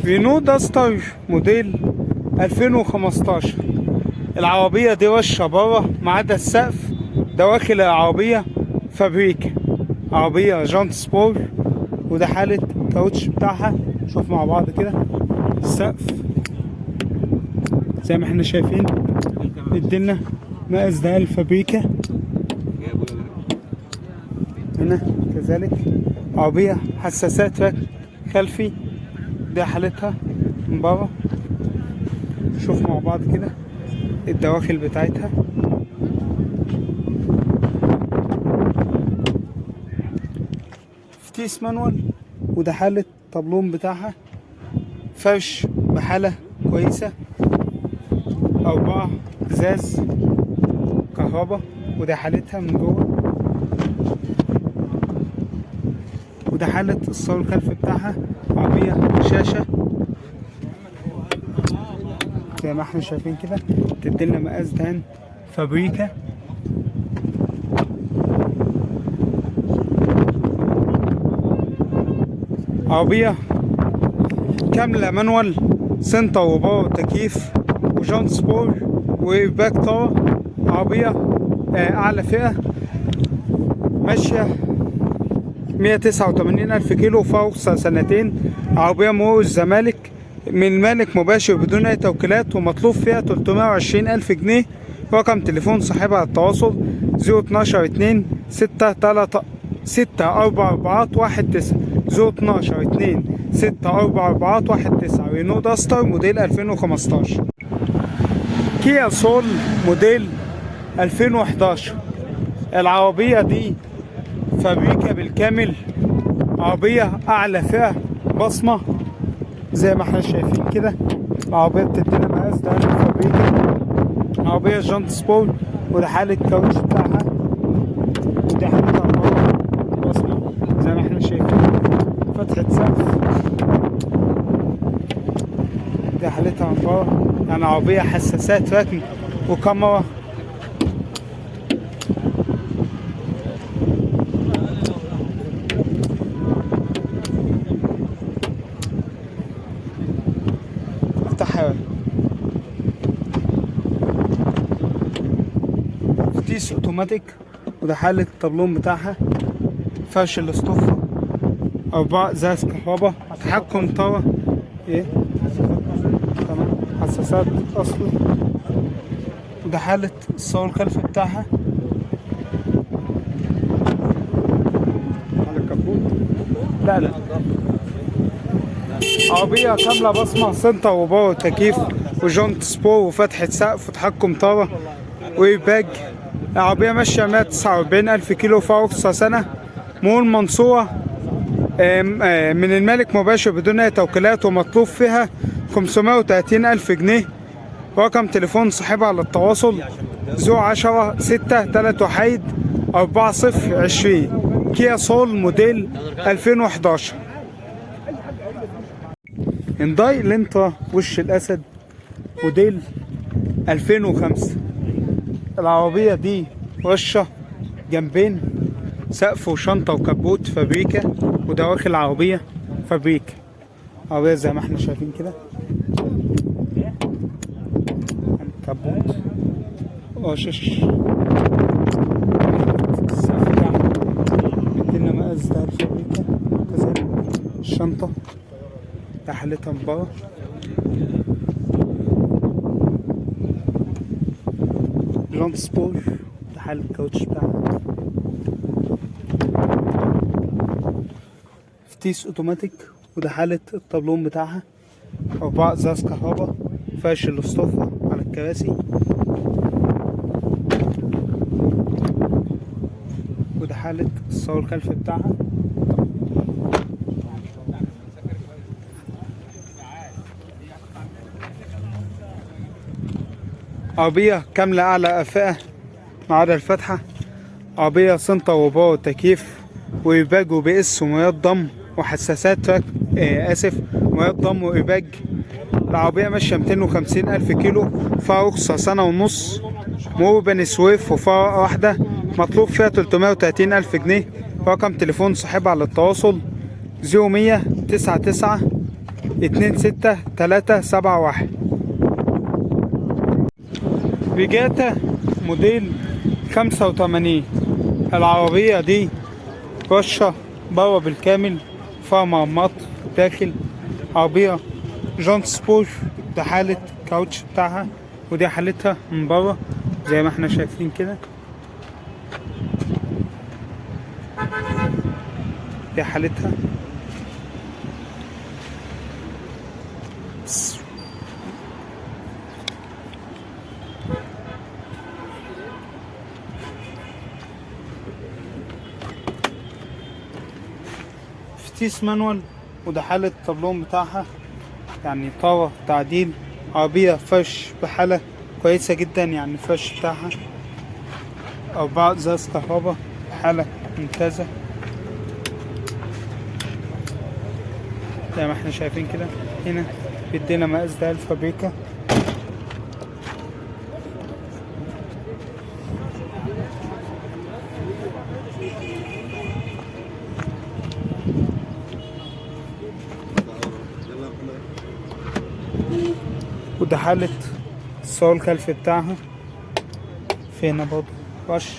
رينو داستر موديل 2015. العربية دي وشة بره ما عدا السقف، دواخل العربية فابريكا. عربية جانت سبور، وده حالة الكاوتش بتاعها. شوف مع بعض كده السقف زي ما احنا شايفين، ادينا مقاس ده الفابريكا. هنا كذلك عربية حساسات ركن خلفي، دي حالتها من بره. شوف مع بعض كده الدواخل بتاعتها. فتيس مانوال، وده حالة الطبلون بتاعها. فرش بحالة كويسة، 4 ازاز كهربا، وده حالتها من جوه. وده حالة الصالون الخلفي بتاعها. عربية شاشة زي ما احنا شايفين كده، تديلنا مقاس دهان فابريكا. عربية كاملة مانوال، سنتر وباور تكييف وجانت سبور وباك تاور. عربية أعلى فئة، ماشية 189,000 كيلو، فوق سنتين. عربية مرور الزمالك، من مالك مباشر بدون أي توكيلات، ومطلوب فيها 320,000 جنيه. رقم تليفون صاحبها على التواصل 012 2 6 3 6 4 4 1 9 012 2 6 4 4 1 9. رينو داستر موديل 2015. كيا سول موديل 2011. العربية دي فابريكا بالكامل، عربية أعلى فئة، بصمة زي ما احنا شايفين كده. عربية بتدينا مقاس ده فابريكا. عربية جانت سبور، وده حالة الكاوتش بتاعها، ودي حالتها بره بصمة زي ما احنا شايفين. فتحة سقف، دي حالتها من بره. يعني عربية حساسات ركن وكاميرا. افتحها. فتيس اوتوماتيك، وده حالة الطبلون بتاعها. فرش الاستوفة، 4 ازاز كهربا، تحكم طاوة ايه تمام، حساسات اصلي. وده حالة الصالون الخلفي بتاعها. على الكابوت لا عربية كاملة بصمة، سنتر وباور تكييف وجونت سبور وفتحة سقف وتحكم طاوة وإيرباج. العربية ماشية 149,000 كيلو، فوق سنة. مول منصورة، من المالك مباشر بدون أي توكيلات، ومطلوب فيها 530,000 جنيه. رقم تليفون صاحبها على التواصل 010 6 3 1 40 20. كيا سول موديل 2011. هيونداي الانترا وش الأسد موديل 2005. العربية دي رشة جنبين، سقف وشنطة وكبوت فابريكا، ودواخل العربية فابريكا. عربية زي ما احنا شايفين كده، كبوت رشش. السقف بتاعها مدينا مقاس ده الفابريكا، كذلك الشنطة ده حالتها من بره. جانت سبور، ده حالة الكاوتش بتاعها. فتيس اوتوماتيك، وده حالة الطبلون بتاعها. 4 ازاز كهربا، فرش الاستوفة على الكراسي. وده حالة الصالون الخلفي بتاعها. عربية كاملة أعلى فئة ما عدا الفتحة. عربية سنتر وباور تكييف وإيباج وبي اس وميات ضم وحساسات ميات ضم وإيباج. العربية ماشية 250,000 كيلو، فيها رخصة 1.5 سنة، مو بني سويف، وفيها واحدة. مطلوب فيها 330,000 جنيه. رقم تليفون صاحبها على التواصل 0100 99 26 ريجاتا موديل 85. العربية دي رشة بره بالكامل، فيها مرمط داخل. عربية جونت سبور، ده حالة الكاوتش بتاعها، ودي حالتها من بره زي ما احنا شايفين كده. دي حالتها. فتيس مانوال، وده حالة الطبلون بتاعها، يعني طاوة تعديل. عربية فرش بحالة كويسة جدا، يعني الفرش بتاعها 4 ازاز كهرباء بحالة ممتازة زي ما احنا شايفين كده. هنا بيدينا مقاس ده الفابريكا. وده حالة الصاج الخلفي بتاعها، في هنا برضه رش.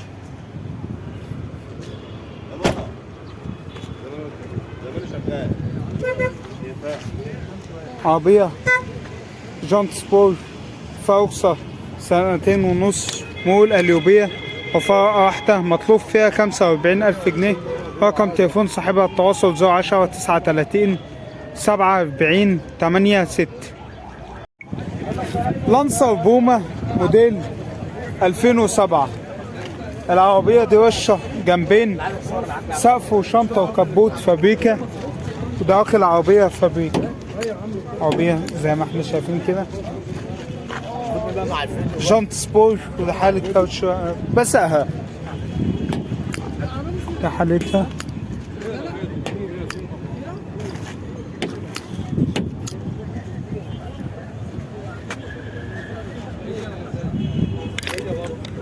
عربية جونت سبور فوكسة 2.5 مول اليوبية، وفرقة واحدة، مطلوب فيها 45,000 جنيه. رقم تليفون صاحبها التواصل 010 39 47 86. لانسر بومة موديل 2007. العربية دي وشة جنبين، سقف وشنطة وكبوت فابريكا، وداخل العربية فابريكا. عربية زي ما احنا شايفين كده، جونت سبور، وده حالة كاوتش بسقها. ده حالتها.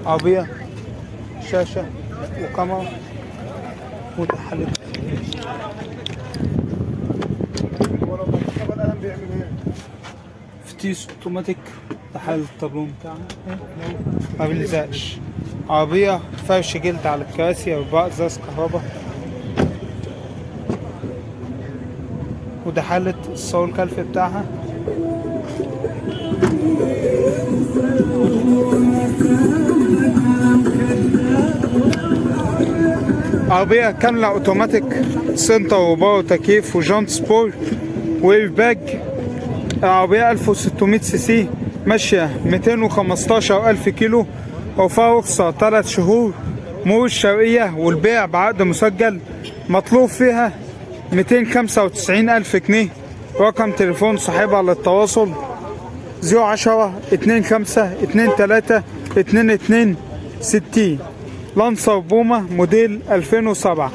عربية شاشة وكاميرا، وده حالتها. فتيس اوتوماتيك، ده حالة الطابلون بتاعها ما بيلزقش. عربية فرش جلد على الكراسي، 4 ازاز كهرباء، وده حالة الصاج الخلفي بتاعها. عربية كاملة اوتوماتيك، سنتر وباور تكييف وجونت سبور ويف باج. العربية 1600 سي سي، ماشية 215,000 كيلو، وفيها رخصة 3 شهور، مرور الشرقية، والبيع بعقد مسجل. مطلوب فيها 295,000 جنيه. رقم تليفون صاحبها للتواصل 010 25 23 22 60. لانسر بومة موديل 2007.